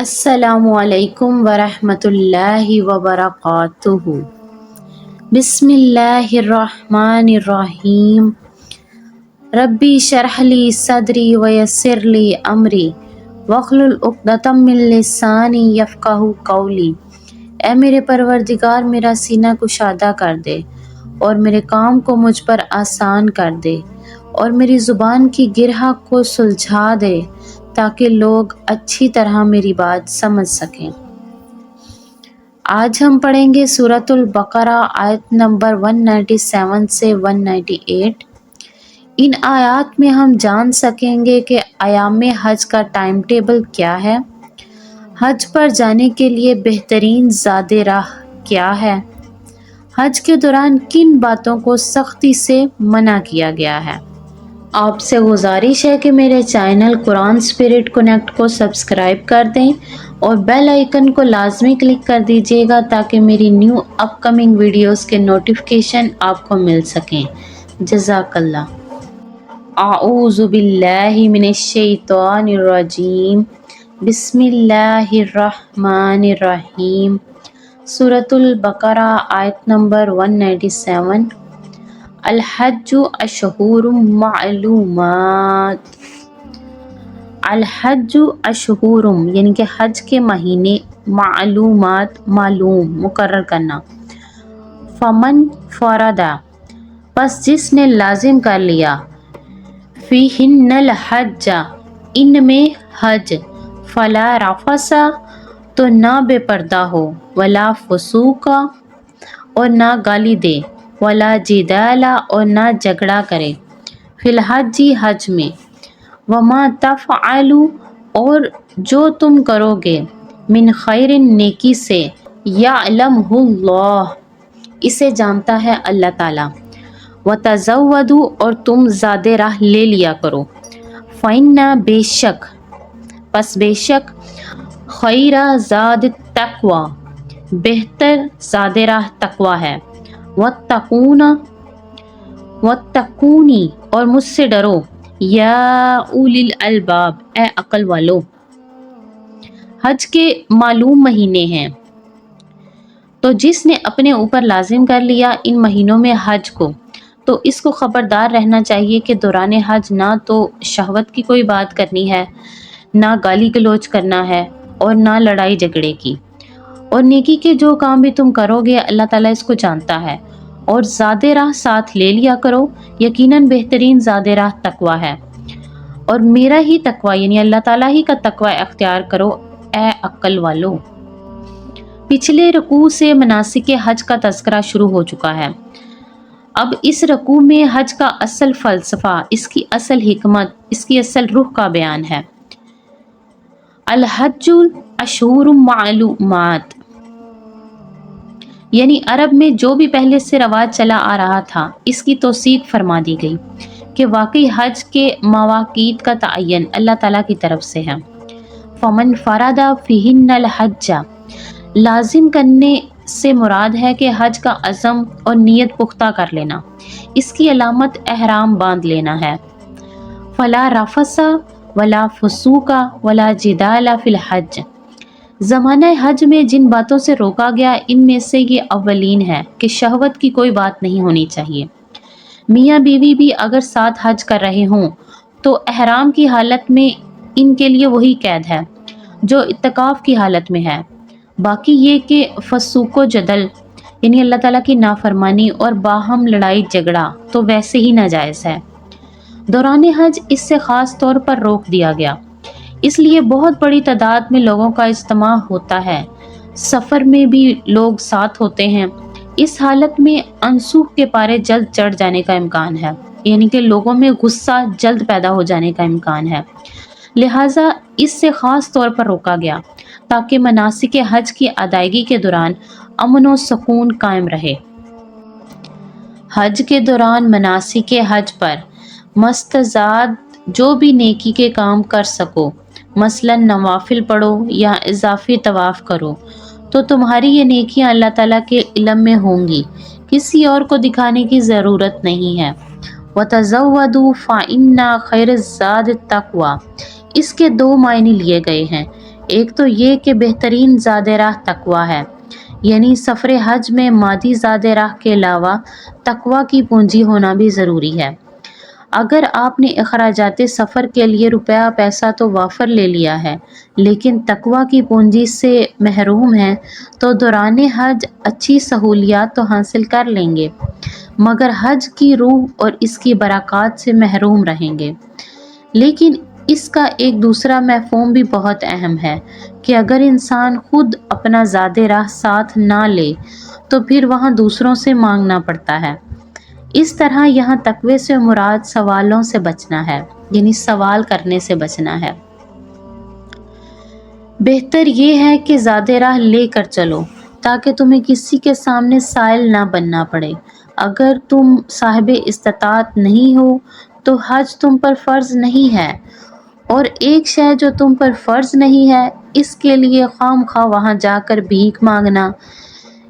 السلام علیکم ورحمۃ اللہ وبرکاتہ۔ بسم اللہ الرحمن الرحیم۔ ربی اشرح لی صدری ویسر لی امری واحلل عقدۃ من لسانی یفقہوا قولی۔ اے میرے پروردگار، میرا سینہ کشادہ کر دے اور میرے کام کو مجھ پر آسان کر دے اور میری زبان کی گرہ کو سلجھا دے تاکہ لوگ اچھی طرح میری بات سمجھ سکیں۔ آج ہم پڑھیں گے سورۃ البقرہ آیت نمبر 197 سے 198۔ ان آیات میں ہم جان سکیں گے کہ ایام حج کا ٹائم ٹیبل کیا ہے، حج پر جانے کے لیے بہترین زاد راہ کیا ہے، حج کے دوران کن باتوں کو سختی سے منع کیا گیا ہے۔ آپ سے گزارش ہے کہ میرے چینل قرآن اسپرٹ کنیکٹ کو سبسکرائب کر دیں اور بیل آئیکن کو لازمی کلک کر دیجیے گا تاکہ میری نیو اپ کمنگ ویڈیوز کے نوٹیفیکیشن آپ کو مل سکیں۔ جزاک اللہ۔ اعوذ باللہ من الشیطان الرجیم۔ بسم اللہ الرحمن الرحیم۔ سورۃ البقرہ آیت نمبر 197۔ الحج اشہر معلومات۔ الحج اشہر یعنی کہ حج کے مہینے، معلومات معلوم مقرر کرنا۔ فمن فردا پس جس نے لازم کر لیا، فیہن الحج ان میں حج، فلا رفث تو نہ بے پردہ ہو، ولا فسوق اور نہ گالی دے، ولا جدال اور نہ جھگڑا کرے، فی الحج حج میں، وما تفعلوا اور جو تم کرو گے، من خیر نیکی سے، یعلمہ اللہ اسے جانتا ہے اللہ تعالیٰ، وتزودوا اور تم زاد راہ لے لیا کرو، فإن بے شک پس بے شک، خیر زاد التقوی بہتر زاد راہ تقوی ہے، واتقونی اور مجھ سے ڈرو، یا اولی الالباب اے عقل والو۔ حج کے معلوم مہینے ہیں، تو جس نے اپنے اوپر لازم کر لیا ان مہینوں میں حج کو، تو اس کو خبردار رہنا چاہیے کہ دوران حج نہ تو شہوت کی کوئی بات کرنی ہے، نہ گالی گلوچ کرنا ہے اور نہ لڑائی جھگڑے کی، اور نیکی کے جو کام بھی تم کرو گے اللہ تعالیٰ اس کو جانتا ہے، اور زاد راہ ساتھ لے لیا کرو، یقیناً بہترین زاد راہ تقوی ہے، اور میرا ہی تقوی یعنی اللہ تعالیٰ ہی کا تقوی اختیار کرو اے عقل والو۔ پچھلے رکوع سے مناسک حج کا تذکرہ شروع ہو چکا ہے۔ اب اس رکوع میں حج کا اصل فلسفہ، اس کی اصل حکمت، اس کی اصل روح کا بیان ہے۔ الحج اشہر معلومات یعنی عرب میں جو بھی پہلے سے رواج چلا آ رہا تھا اس کی توثیق فرما دی گئی کہ واقعی حج کے مواقیت کا تعین اللہ تعالیٰ کی طرف سے ہے۔ فمن فرد فیہن الحج لازم کرنے سے مراد ہے کہ حج کا عزم اور نیت پختہ کر لینا، اس کی علامت احرام باندھ لینا ہے۔ فلا رفث ولا فسوق ولا جدال فی الحج زمانہ حج میں جن باتوں سے روکا گیا ان میں سے یہ اولین ہے کہ شہوت کی کوئی بات نہیں ہونی چاہیے۔ میاں بیوی بھی اگر ساتھ حج کر رہے ہوں تو احرام کی حالت میں ان کے لیے وہی قید ہے جو اعتکاف کی حالت میں ہے۔ باقی یہ کہ فسوق و جدل یعنی اللہ تعالیٰ کی نافرمانی اور باہم لڑائی جھگڑا تو ویسے ہی ناجائز ہے۔ دوران حج اس سے خاص طور پر روک دیا گیا، اس لیے بہت بڑی تعداد میں لوگوں کا اجتماع ہوتا ہے، سفر میں بھی لوگ ساتھ ہوتے ہیں۔ اس حالت میں انسوخ کے پارے جلد چڑھ جانے کا امکان ہے، یعنی کہ لوگوں میں غصہ جلد پیدا ہو جانے کا امکان ہے، لہٰذا اس سے خاص طور پر روکا گیا تاکہ مناسک حج کی ادائیگی کے دوران امن و سکون قائم رہے۔ حج کے دوران مناسک حج پر مستزاد جو بھی نیکی کے کام کر سکو، مثلا نوافل پڑھو یا اضافی طواف کرو، تو تمہاری یہ نیکیاں اللہ تعالیٰ کے علم میں ہوں گی، کسی اور کو دکھانے کی ضرورت نہیں ہے۔ وَتَزَوَّدُوا فَإِنَّ خَيْرَ الزَّادِ التَّقْوَىٰ اس کے دو معنی لیے گئے ہیں، ایک تو یہ کہ بہترین زاد راہ تقوی ہے، یعنی سفر حج میں مادی زاد راہ کے علاوہ تقوی کی پونجی ہونا بھی ضروری ہے۔ اگر آپ نے اخراجات سفر کے لیے روپیہ پیسہ تو وافر لے لیا ہے لیکن تقوی کی پونجی سے محروم ہیں تو دوران حج اچھی سہولیات تو حاصل کر لیں گے مگر حج کی روح اور اس کی برکات سے محروم رہیں گے۔ لیکن اس کا ایک دوسرا مفہوم بھی بہت اہم ہے کہ اگر انسان خود اپنا زاد راہ ساتھ نہ لے تو پھر وہاں دوسروں سے مانگنا پڑتا ہے۔ اس طرح یہاں تقوی سے مراد سوالوں سے بچنا ہے، یعنی سوال کرنے سے بچنا ہے۔ بہتر یہ ہے کہ زاد راہ لے کر چلو تاکہ تمہیں کسی کے سامنے سائل نہ بننا پڑے۔ اگر تم صاحب استطاعت نہیں ہو تو حج تم پر فرض نہیں ہے، اور ایک شے جو تم پر فرض نہیں ہے اس کے لیے خام خواہ وہاں جا کر بھیک مانگنا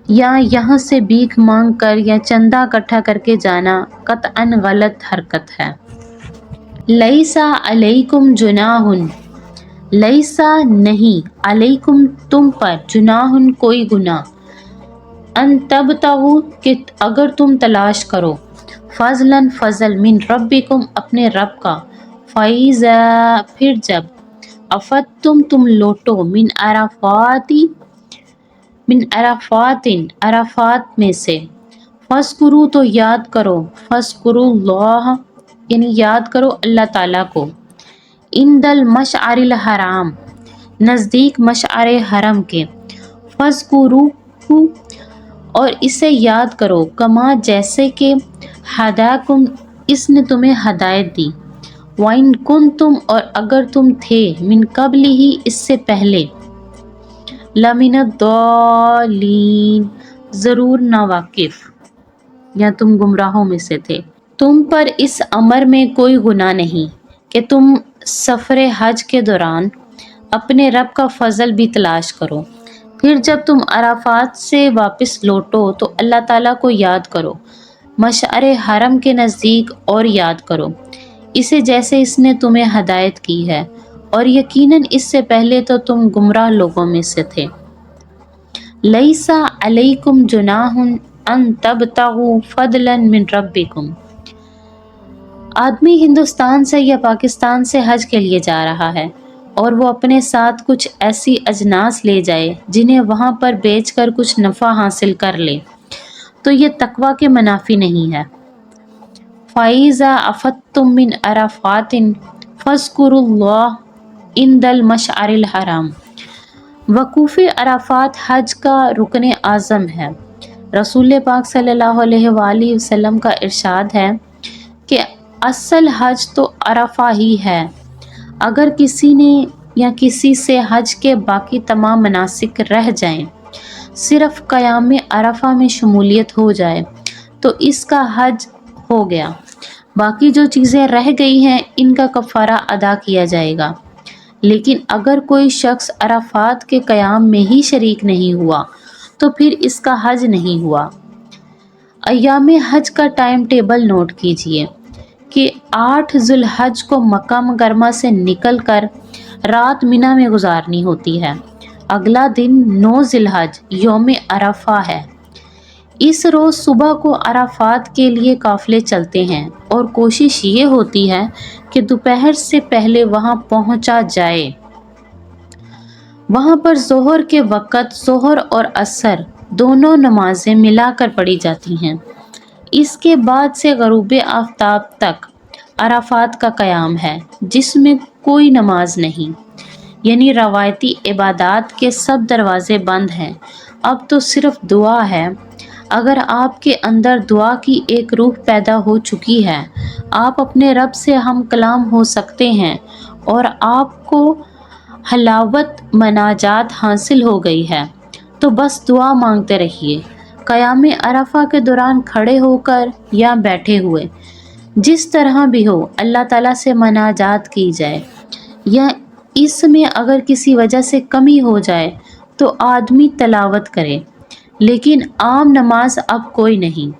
یا یہاں سے بھیک مانگ کر یا چندہ اکٹھا کر کے جانا قطعاً غلط حرکت ہے۔ لیسا علیکم جناح، لیسا نہیں، علیکم تم پر، جناح کوئی گناہ، ان تبتغوا کہ اگر تم تلاش کرو، فضلاً فضل، من ربکم اپنے رب کا، فَإِذَا پھر جب، افدتم تم لوٹو، من عرفات عرفات میں سے، فاذکروا تو یاد کرو، فاذکروا اللہ یعنی یاد کرو اللہ تعالیٰ کو، عند المشعر الحرام نزدیک مشعر حرم کے، فاذکروہ اور اسے یاد کرو، کما جیسے کہ ہداکم اس نے تمہیں ہدایت دی، وَإِن كُنتُمْ اور اگر تم تھے، من قبل ہی اس سے پہلے، لَمِنَ الضَّالِّينَ ضرور ناواقف یا تم گمراہوں میں سے تھے۔ تم پر اس امر میں کوئی گناہ نہیں کہ تم سفر حج کے دوران اپنے رب کا فضل بھی تلاش کرو۔ پھر جب تم عرفات سے واپس لوٹو تو اللہ تعالیٰ کو یاد کرو مشعر حرم کے نزدیک، اور یاد کرو اسے جیسے اس نے تمہیں ہدایت کی ہے، اور یقیناً اس سے پہلے تو تم گمراہ لوگوں میں سے تھے۔ لیسا علیکم جناح ان تبتغوا فضلا من ربکم، آدمی ہندوستان سے یا پاکستان سے حج کے لیے جا رہا ہے اور وہ اپنے ساتھ کچھ ایسی اجناس لے جائے جنہیں وہاں پر بیچ کر کچھ نفع حاصل کر لے تو یہ تقوی کے منافی نہیں ہے۔ فَإِذَا أَفَضْتُم مِّنْ عَرَفَاتٍ فَاذْكُرُوا اللَّهَ عِندَ الْمَشْعَرِ الْحَرَامِ، وقوف عرفات حج کا رکن اعظم ہے۔ رسول پاک صلی اللہ علیہ وآلہ وسلم کا ارشاد ہے کہ اصل حج تو عرفہ ہی ہے۔ اگر کسی نے یا کسی سے حج کے باقی تمام مناسک رہ جائیں، صرف قیام عرفہ میں شمولیت ہو جائے تو اس کا حج ہو گیا، باقی جو چیزیں رہ گئی ہیں ان کا کفارہ ادا کیا جائے گا۔ لیکن اگر کوئی شخص عرفات کے قیام میں ہی شریک نہیں ہوا تو پھر اس کا حج نہیں ہوا۔ ایام حج کا ٹائم ٹیبل نوٹ کیجئے کہ 8 ذی الحج کو مکہ مکرمہ سے نکل کر رات منی میں گزارنی ہوتی ہے۔ اگلا دن 9 ذی الحج یوم عرفہ ہے۔ اس روز صبح کو عرفات کے لیے قافلے چلتے ہیں اور کوشش یہ ہوتی ہے کہ دوپہر سے پہلے وہاں پہنچا جائے۔ وہاں پر ظہر کے وقت ظہر اور عصر دونوں نمازیں ملا کر پڑھی جاتی ہیں۔ اس کے بعد سے غروب آفتاب تک عرفات کا قیام ہے جس میں کوئی نماز نہیں، یعنی روایتی عبادات کے سب دروازے بند ہیں، اب تو صرف دعا ہے۔ اگر آپ کے اندر دعا کی ایک روح پیدا ہو چکی ہے، آپ اپنے رب سے ہم کلام ہو سکتے ہیں اور آپ کو حلاوت مناجات حاصل ہو گئی ہے تو بس دعا مانگتے رہیے، قیام عرفہ کے دوران کھڑے ہو کر یا بیٹھے ہوئے، جس طرح بھی ہو اللہ تعالیٰ سے مناجات کی جائے، یا اس میں اگر کسی وجہ سے کمی ہو جائے تو آدمی تلاوت کرے، لیکن عام نماز اب کوئی نہیں۔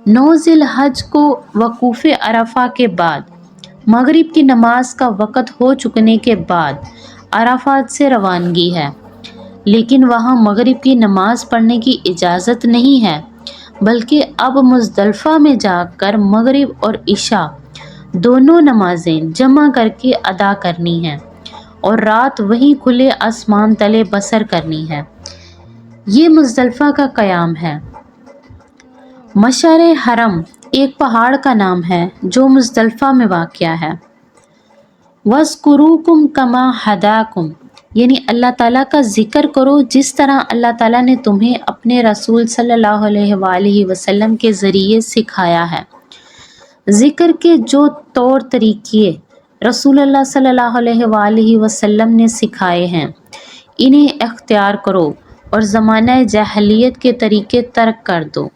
9 ذی الحج کو وقوف عرفہ کے بعد مغرب کی نماز کا وقت ہو چکنے کے بعد عرفات سے روانگی ہے، لیکن وہاں مغرب کی نماز پڑھنے کی اجازت نہیں ہے، بلکہ اب مزدلفہ میں جا کر مغرب اور عشاء دونوں نمازیں جمع کر کے ادا کرنی ہیں اور رات وہیں کھلے آسمان تلے بسر کرنی ہے۔ یہ مزدلفہ کا قیام ہے۔ مشعر حرم ایک پہاڑ کا نام ہے جو مزدلفہ میں واقع ہے۔ وَاذْكُرُوكُمْ كَمَا هَدَاكُمْ، یعنی اللہ تعالیٰ کا ذکر کرو جس طرح اللہ تعالیٰ نے تمہیں اپنے رسول صلی اللہ علیہ وآلہ وسلم کے ذریعے سکھایا ہے۔ ذکر کے جو طور طریقے رسول اللہ صلی اللہ علیہ وآلہ وسلم نے سکھائے ہیں انہیں اختیار کرو اور زمانہ جاہلیت کے طریقے ترک کر دو۔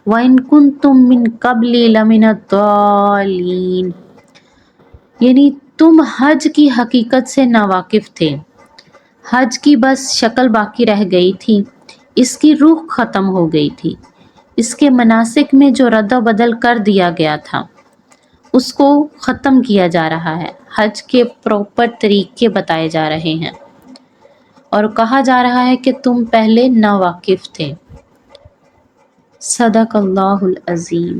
وَإِن كُنتُم مِّن قَبْلِ لَمِنَ الضَّالِّينَ، یعنی تم حج کی حقیقت سے ناواقف تھے، حج کی بس شکل باقی رہ گئی تھی، اس کی روح ختم ہو گئی تھی، اس کے مناسک میں جو رد و بدل کر دیا گیا تھا اس کو ختم کیا جا رہا ہے، حج کے پراپر طریقے بتائے جا رہے ہیں اور کہا جا رہا ہے کہ تم پہلے ناواقف تھے۔ صدق اللہ العظیم۔